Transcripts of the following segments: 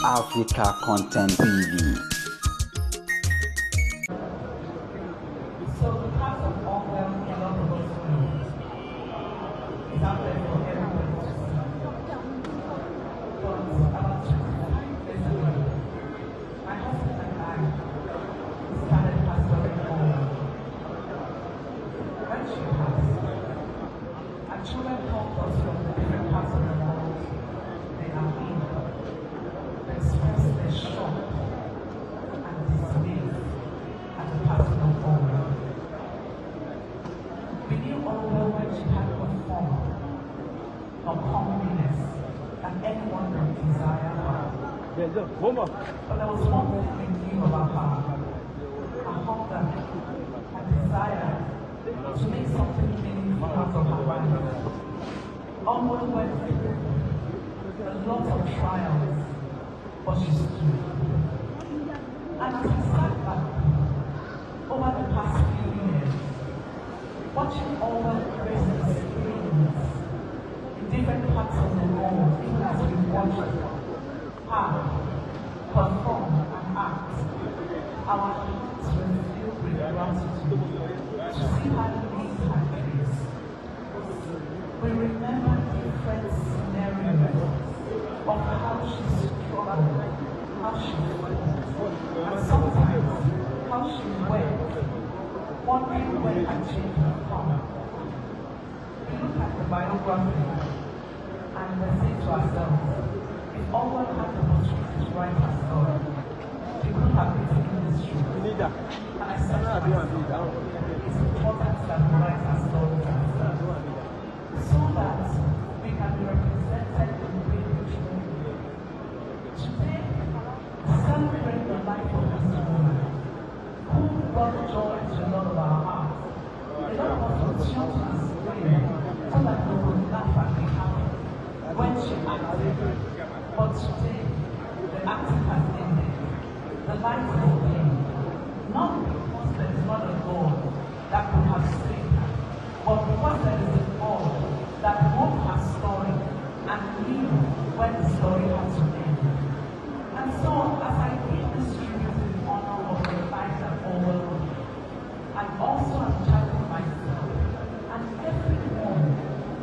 Africa Content TV. So the path of all them, a lot of us know, is out there for everybody to see. But about 25 years ago, my husband and I started pastoring home. When she passed, our children helped us from the different parts of the world they are in to express their shock and dismay at the passing of Orwell. We knew Orwell when she had no form of comeliness that anyone could desire her. But there was one thing we knew about her: a hunger, a desire to make something meaningful out of her life. Orwell went through a lot of trials, but she stood. And as we sat back over the past few years, watching Orwell grace the screens in different parts of the world, even as we watched her perform and act, our hearts were filled with gratitude to see her lead her grace. We remember different scenarios of how she struggled, how she fought, and sometimes how she wept, wondering when her change would come. We look at the biography and we say to ourselves, if Orwell had the opportunity to write her story, she could have written in history. And I said to myself, it's important that we write our stories ourselves, so that we can be represented in the way we truly live. Today, we celebrate the life of this woman who brought joy to a lot of our hearts. A lot of us would tune to the screen so that we would laugh and be happy when she acted. But today, the acting has ended. The light is dim. Not because there is not a God that could have saved her, but because there is a God that wrote her story and knew when the story had to end. And so, as I give this tribute in honor of the life that Orwell lived, I also am challenging myself and everyone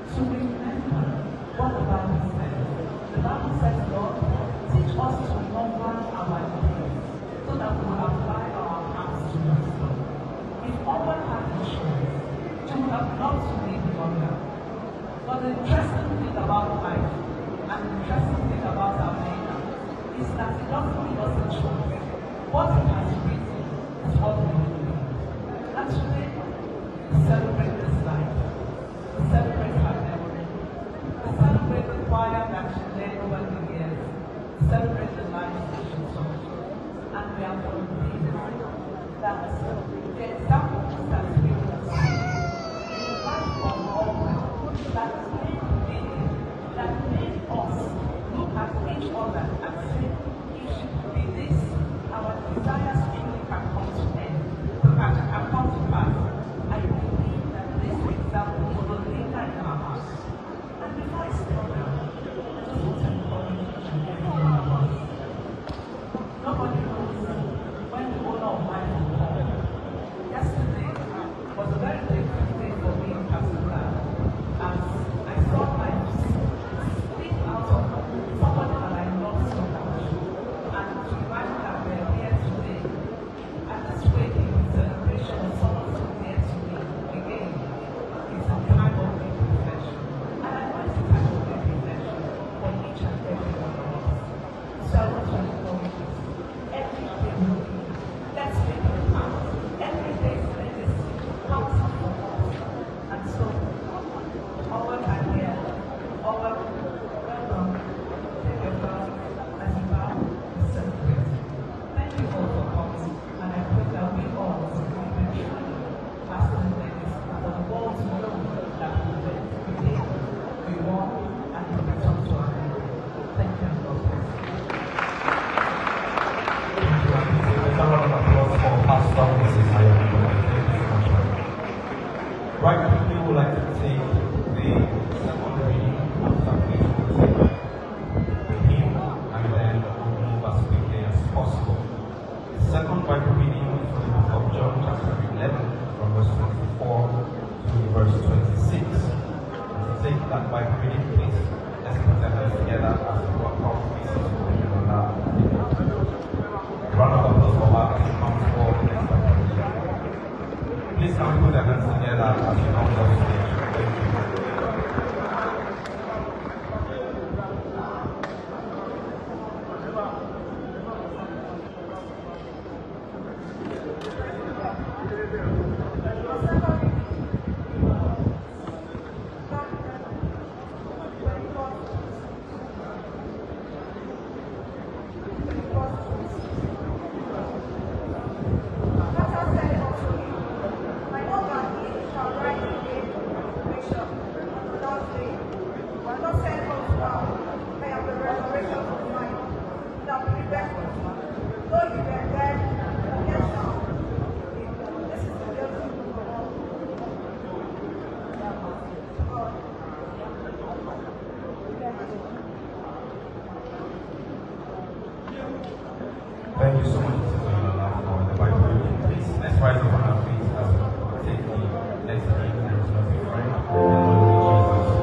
to remember what the Bible says. The Bible says, Lord, teach us to number our days so that we will apply our hearts to wisdom. If Orwell had a choice, she would have loved to live longer. But the interesting thing about life and the interesting thing about our Maker is that it doesn't give us a choice. What He has written is what we will do. And today, we celebrate this life. We celebrate her memory. We celebrate the choir that she led over the years. We celebrate the life that she taught. And we are convinced that the examples that we will see in the life of Orwell that made meaning, that made us look at each other and say, if she could be this, our desires truly can come to end, can come to pass. I believe that this example will linger in our hearts. And before I step down, I just want to encourage each and every one of us. Nobody knows when the owner of life will come. Yesterday was a very difficult day for me in Katsina, as I saw life speak out of somebody that I love so much. And to imagine that we are here today Bible reading, please. Let's put our hands together as we welcome Mrs. Oshinola. Round of applause for her as she comes forward the next Bible reading. Please can we put our hands together as she comes on stage? Thank you. Thank you so much, Mrs. Oyola, for the Bible reading. Please, let's rise up on our feet as we take the next reading. There is nothing right. The Lord Jesus.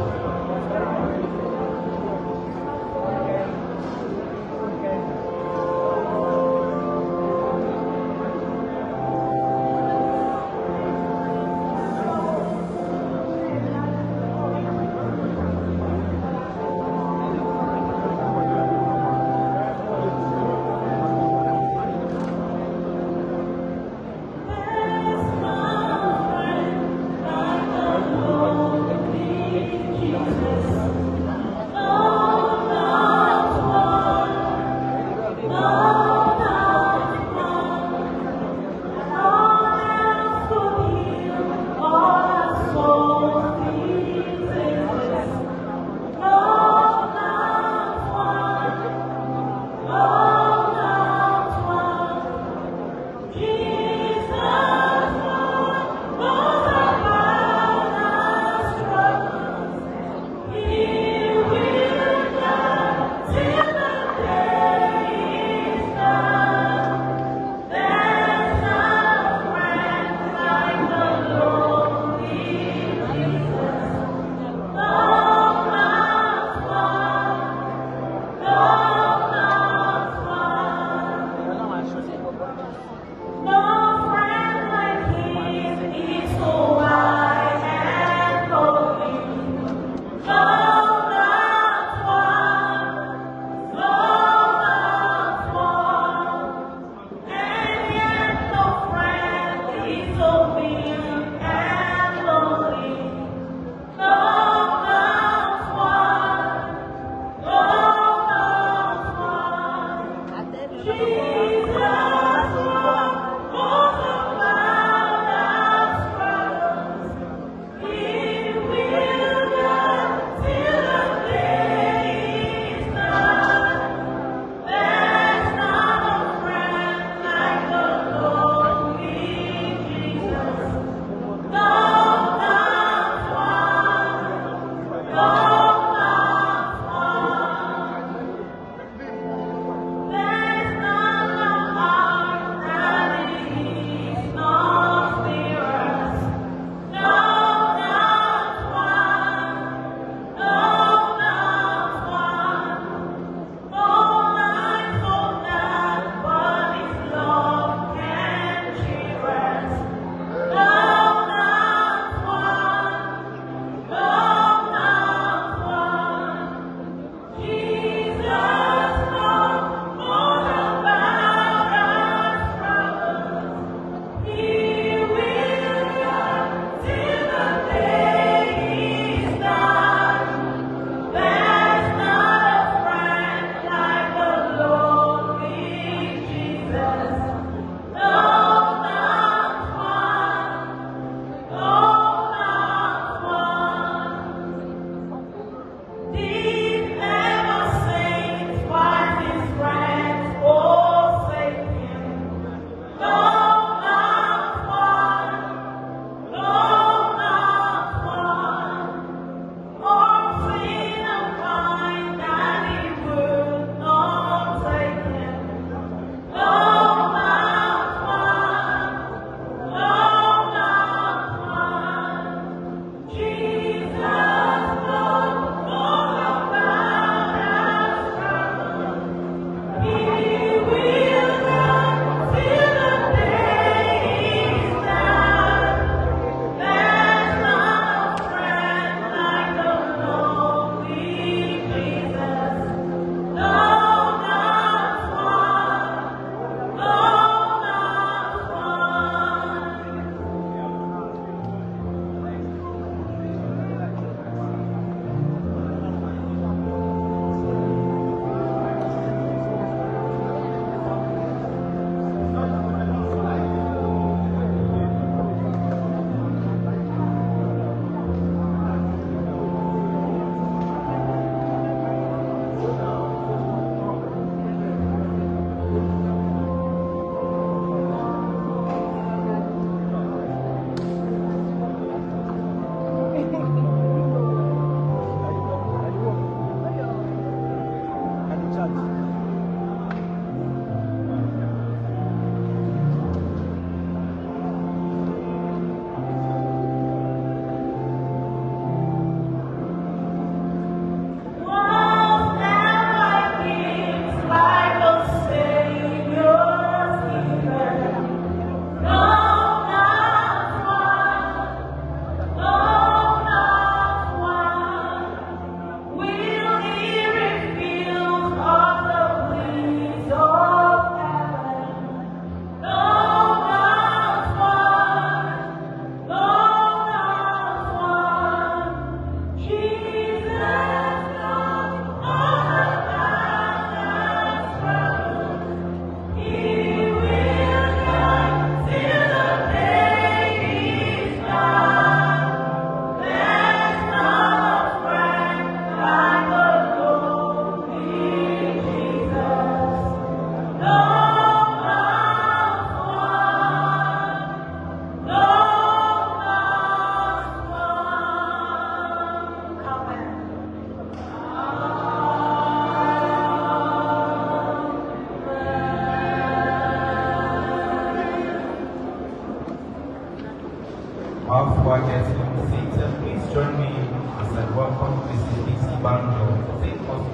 our guest seat, please join me as I welcome Mrs. Dixie Banjo to take us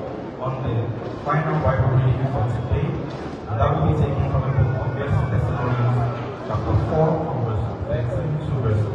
on the final Bible reading for today. And that will be taken from the book of 1 Thessalonians chapter 4 from verse 13 to verse